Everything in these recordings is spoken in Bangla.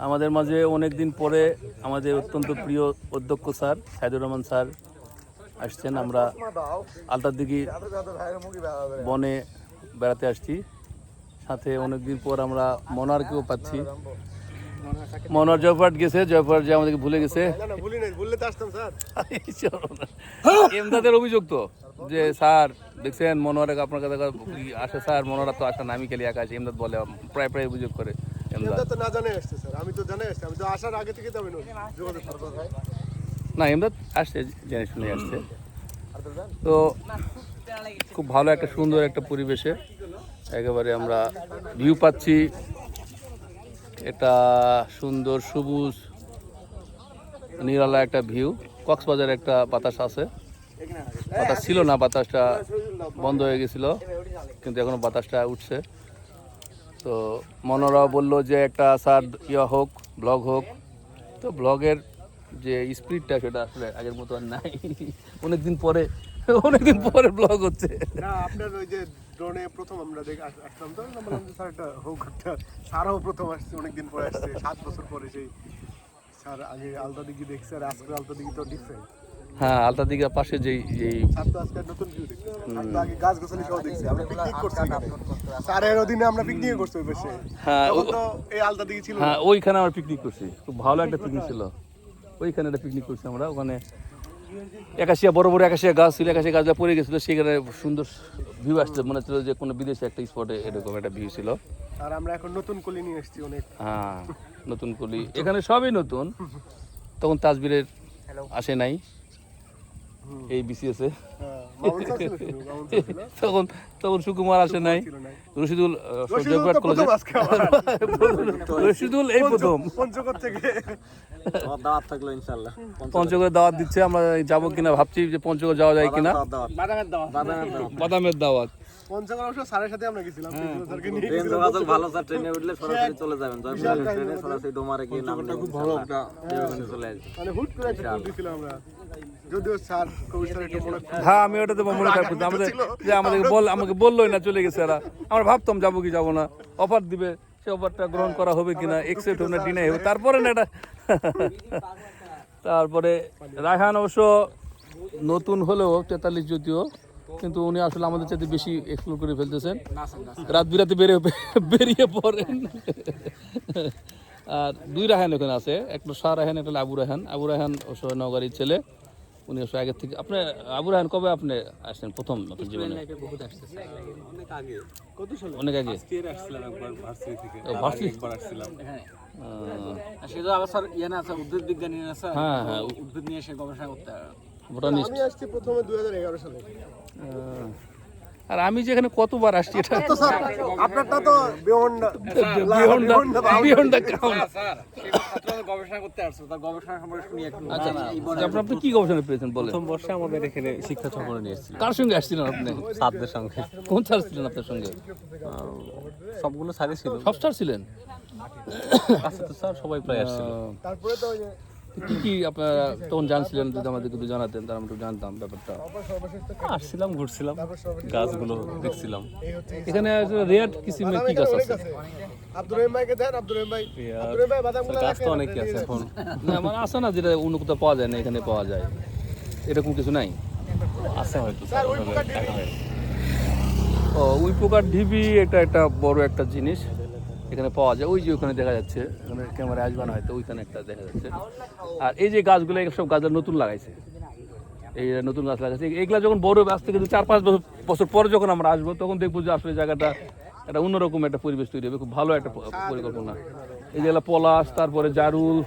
আমাদের মাঝে অনেক দিন পরে আমাদের অত্যন্ত প্রিয় অধ্যক্ষ স্যার সাইদুর রহমান স্যার আসছেন। আমরা আলতাদিঘি বনে বেড়াতে আসছি, সাথে অনেক দিন পর আমরা মনোয়ারকেও পাচ্ছি। মনোয়ার জয়পুরহাট গেছে, জয়পুরহাট যে আমাদেরকে ভুলে গেছে। এমদাদের অভিযোগ তো যে স্যার দেখছেন মনোয়ারে আপনার কাছে আসে, স্যার মনোয়ার তো আসা নামি খেলি একা আসে, এমদাদ বলে প্রায় প্রায় অভিযোগ করে। না এমদাদ আসছে, জেনে শুনে আসছে। তো খুব ভালো একটা সুন্দর একটা পরিবেশে একেবারে আমরা ভিউ পাচ্ছি। এটা সুন্দর সবুজ নিরালা একটা ভিউ। কক্সবাজারে একটা বাতাস আছে, বাতাস ছিল না, বাতাসটা বন্ধ হয়ে গেছিল, কিন্তু এখনো বাতাসটা উঠছে। তো মনোরা বললো যে একটা স্যার হোক, ব্লগ হোক। তো ব্লগের যে স্পিডটা সেটা আসলে আগের মতো আর নাই। অনেকদিন পরে ব্লগ হচ্ছে। না আপনার ওই যে ড্রোনে প্রথম আমরা আসলাম, তো বললাম যে স্যার একটা হোক, একটা স্যারও প্রথম আসছে, অনেকদিন পরে আসছে, 7 বছর পরে। সেই স্যার আগে আলতাদিঘি দেখছে আর আজকে আলতাদিঘি তো ডিফারেন্ট। হ্যাঁ, আলতাদিঘির পাশে যেই স্যার তো আজকে নতুন ভিউ দেখছি। আমরা আগে গাছ গাছালি সহ দেখছি, আমরা পিকনিক করছি স্যারের অধীনে, আমরা পিকনিক করছি ওই পাশে। হ্যাঁ তো এই আলতাদিঘি ছিল। হ্যাঁ, ওইখানে আমরা পিকনিক করছি, খুব ভালো একটা পিকনিক ছিল। ওইখানে একটা পিকনিক করছি আমরা। ওখানে একাশিয়া, বড় বড় একাশিয়া গাছ ছিল, একাশিয়া গাছটা পড়ে গেছিলো, সেখানে সুন্দর ভিউ আসছে, মনে হচ্ছিল যে কোনো বিদেশে একটা স্পটে এরকম একটা ভিউ ছিল। আর আমরা এখন নতুন কলি নিয়ে এসেছি অনেক। হ্যাঁ, নতুন কলি, এখানে সবই নতুন। তখন তাজবিরের আসে নাই এই বিসিএস এ, তখন সুকুমার আসে নাই, রশিদুল রশিদুল এই প্রথম পঞ্চগড়ে দাওয়াত দিচ্ছে। আমরা যাবো কিনা ভাবছি, যে পঞ্চগড় যাওয়া যায় কিনা। বাদামের দাওয়াত। পঞ্চগড় অবশ্য স্যারের সাথে আমরা গেছিলাম। ট্রেন যোগাযোগ ভালো স্যার, ট্রেনে উঠলে সরাসরি চলে যাবেন, ট্রেনে সরাসরি ডোমারে গিয়ে নামলে খুব ভালো একটা চলে আসবে। মানে হুট করে একটা দিছিলাম আমরা, যদিও স্যার কবির স্যার একটু মনে। হ্যাঁ, আমি ওটা তো মনে রাখবো, আমাকে বললোই না, চলে গেছে এরা। আমরা ভাবতাম যাবো কি যাবো না, অফার দিবে, সে অফারটা গ্রহণ করা হবে কিনা, একসেপ্ট হবে না ডিনাই হবে, তারপরে না এটা। তারপরে রায়হান অবশ্য নতুন হলেও 43 যদিও, কিন্তু উনি আসলে আমাদের চাইতে বেশি এক্সপ্লোর করে ফেলতেছেন, রাত বিরাতে বেরিয়ে পড়েন। আর 2 রায়হান ওখানে আছে, একটা শাহ রায়হান, একটা আবু রায়হান। আবু রায়হান অবশ্য নওগাঁর ছেলে, উনি অবশ্য আগের থেকে। আপনি আবু রায়হান কবে আপনি আসছেন প্রথম আপনার জীবনে? অনেক আগে। হ্যাঁ হ্যাঁ, উদ্ভিদ নিয়ে এসে গবেষণা করতে হবে। আমি আসছি প্রথমে 2011 সালে। আর আমি যেখানে কতবার আসছি, এটা তো স্যার আপনারটা তো বিয়ন্ড গবেষণা করতে আসছে, তার গবেষণা সম্পর্কে শুনি একটু। আচ্ছা, আপনি কি গবেষণা পেয়েছেন বলেন? প্রথম বর্ষে আমাদের এখানে শিক্ষা সফরে নিয়ে এসেছিল। কার সঙ্গে আসছিলেন আপনি? স্যারদের সঙ্গে। কোন স্যার ছিলেন আপনার সঙ্গে? সবগুলো স্যারই ছিল। সব স্যার ছিলেন? আচ্ছা, তো স্যার সবাই প্রায় আসছিল। তারপরে তো কি কি আপনারা তখন জানছিলেন, যদি আমাদেরকে একটু জানাতেন, তাহলে আমরা একটু জানতাম ব্যাপারটা। আসছিলাম, ঘুরছিলাম, গাছগুলো দেখছিলাম। এখানে রেয়ার কিসিমের কি গাছ আছে? আব্দুর রহিম ভাইকে দেন, আব্দুর রহিম ভাই বাদামগুলো গাছ তো অনেকই আছে এখন। না মানে আছে না, যেটা অন্য কোথাও পাওয়া যায় না, এখানে পাওয়া যায়, এরকম কিছু নাই? আছে হয়তো। ও, উই পোকার ঢিবি, এটা একটা বড় একটা জিনিস এখানে পাওয়া যায়। ওই যে ওখানে দেখা যাচ্ছে, ওখানে ক্যামেরা আসবে না হয়তো, ওইখানে একটা দেখা যাচ্ছে। আর এই যে গাছগুলো, সব গাছগুলো নতুন লাগাইছে, এই নতুন গাছ লাগাইছে। এগুলা যখন বড় গাছ থেকে 4-5 বছর পরে যখন আমরা আসবো, তখন দেখবো যে আসলে জায়গাটা একটা অন্যরকম একটা পরিবেশ তৈরি হবে, খুব ভালো একটা পরিকল্পনা। এই যেগুলো পলাশ, তারপরে জারুল,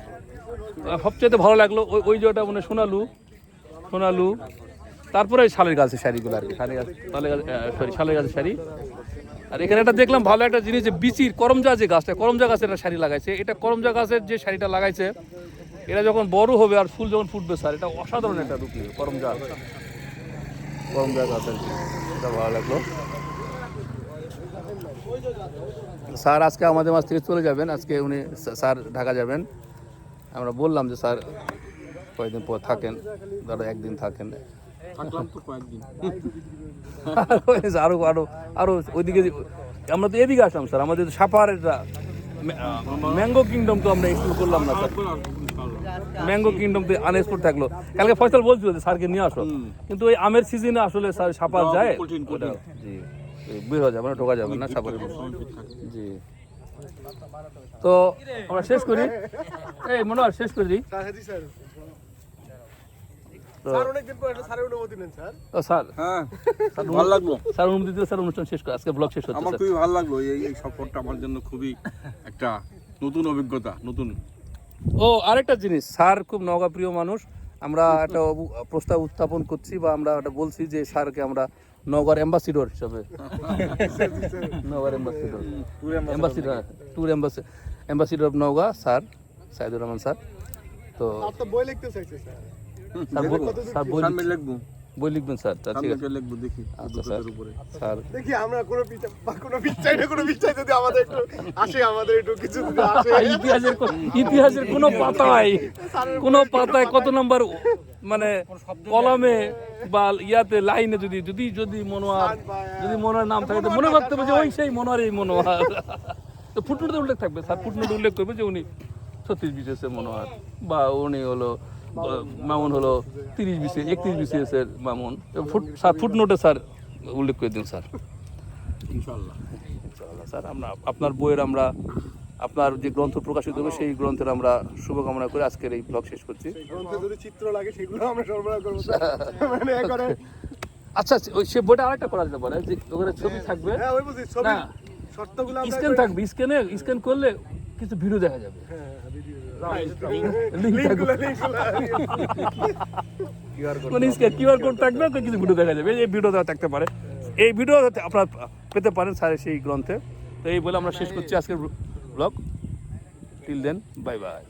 সবচেয়ে ভালো লাগলো ওই যে ওটা মানে সোনালু, তারপরে শালের গাছের শাড়িগুলো আর কি, শালের গাছের শাড়ি। আর এখানে একটা দেখলাম ভালো একটা জিনিস, যে বিচির করমজা, যে গাছটা করমজা গাছের একটা শাড়ি লাগাইছে। এটা করমজা গাছের যে শাড়িটা লাগাইছে, এটা যখন বড় হবে আর ফুল যখন ফুটবে স্যার, এটা অসাধারণ একটা রূপ নেবে। করমজা গাছ আর কি, এটা ভালো লাগলো। স্যার আজকে আমাদের মাঝ থেকে চলে যাবেন, আজকে উনি স্যার ঢাকা যাবেন। আমরা বললাম যে স্যার কয়েকদিন পর থাকেন, ধরো 1 দিন থাকেন। আরো ওইদিকে আমরা তো এদিকে আসলাম স্যার, আমাদের সাপার এটা ম্যাঙ্গো কিংডম তো আমরা এক্সপ্লোর করলাম না স্যার। ম্যাঙ্গো কিংডম তো আনএক্সপ্লোর থাকলো। কালকে ফয়সাল বলছিল যে স্যারকে নিয়ে আসো, কিন্তু ওই আমের সিজনে আসলে স্যার সাপার যায়, ওটা জি বের হয়ে যাবে না, ঢোকা যাবে না সাপার। জি তো আমরা শেষ করি, এই মনে হয় শেষ করে দিই। স্যার হ্যাঁ জি স্যার। তো স্যার অনেকদিন পর একটা স্যারের অনুমতি নেন স্যার। স্যার হ্যাঁ ভালো লাগলো, স্যার অনুমতি দিলে স্যার অনুষ্ঠান শেষ করে আজকে ব্লগ শেষ হচ্ছে আমার স্যার। খুবই ভালো লাগলো। এই সফরটা আমার জন্য খুবই একটা নতুন অভিজ্ঞতা, নতুন। ও আরেকটা জিনিস, স্যার খুব নওগাঁ প্রিয় মানুষ। আমরা একটা প্রস্তাব উত্থাপন করছি বা আমরা একটা বলছি যে স্যারকে আমরা নওগাঁর অ্যাম্বাসিডর হিসাবে, নওগাঁর ambassador, tour ambassador of Naogaon sir Saidur Rahman sir. তো আর তো বই লিখতে চাইছে স্যার। স্যার বই আমি লিখবো, বই লিখবেন স্যার, তা ঠিক আছে লিখবো, দেখি আচ্ছা স্যার। স্যার দেখি আমরা কোনো পিছাই যদি আমাদের একটু আসে, আমাদের একটু কিছু যদি আসে। ইতিহাসের কোনো পাতায় কত নাম্বার মানে কলমে বা ইয়াতে লাইনে যদি মনোয়ার নাম থাকে তো মনে রাখতে হবে যে ওই সেই মনোয়ার, এই মনোয়ার। তো ফুটনোটে উল্লেখ থাকবে স্যার, ফুটনোটে উল্লেখ করবে যে উনি 36 BCS এর মনোয়ার, বা উনি হলো মামুন হলো 30 BCS 31 BCS এর মামুন। স্যার ফুটনোটে স্যার উল্লেখ করে দিন স্যার, ইনশাআল্লাহ। স্যার। আমরা আপনার বইয়ের আপনার যে গ্রন্থ প্রকাশিত হবে সেই গ্রন্থের আমরা শুভকামনা করে আজকের এই ব্লগ শেষ করছি। গ্রন্থে যদি চিত্র লাগে সেগুলো আমরা সরবরাহ করবো মানে করে। আচ্ছা ওই সে বইটা আরেকটা করা যেতে পারে যে ওখানে ছবি থাকবে, হ্যাঁ ওই বুঝি ছবি না শর্তগুলো আমরা স্ক্যান থাকবে, স্ক্যান করলে কিছু ভিডিও দেখা যাবে, লিংক থাকবে, মানে কিউআর কোড থাকবে, কিছু ভিডিও দেখা যাবে, এই ভিডিও দেওয়া থাকতে পারে, এই ভিডিও আপনারা পেতে পারেন স্যার সেই গ্রন্থে। তো এই বলে আমরা শেষ করছি আজকের blog. Till then, bye by.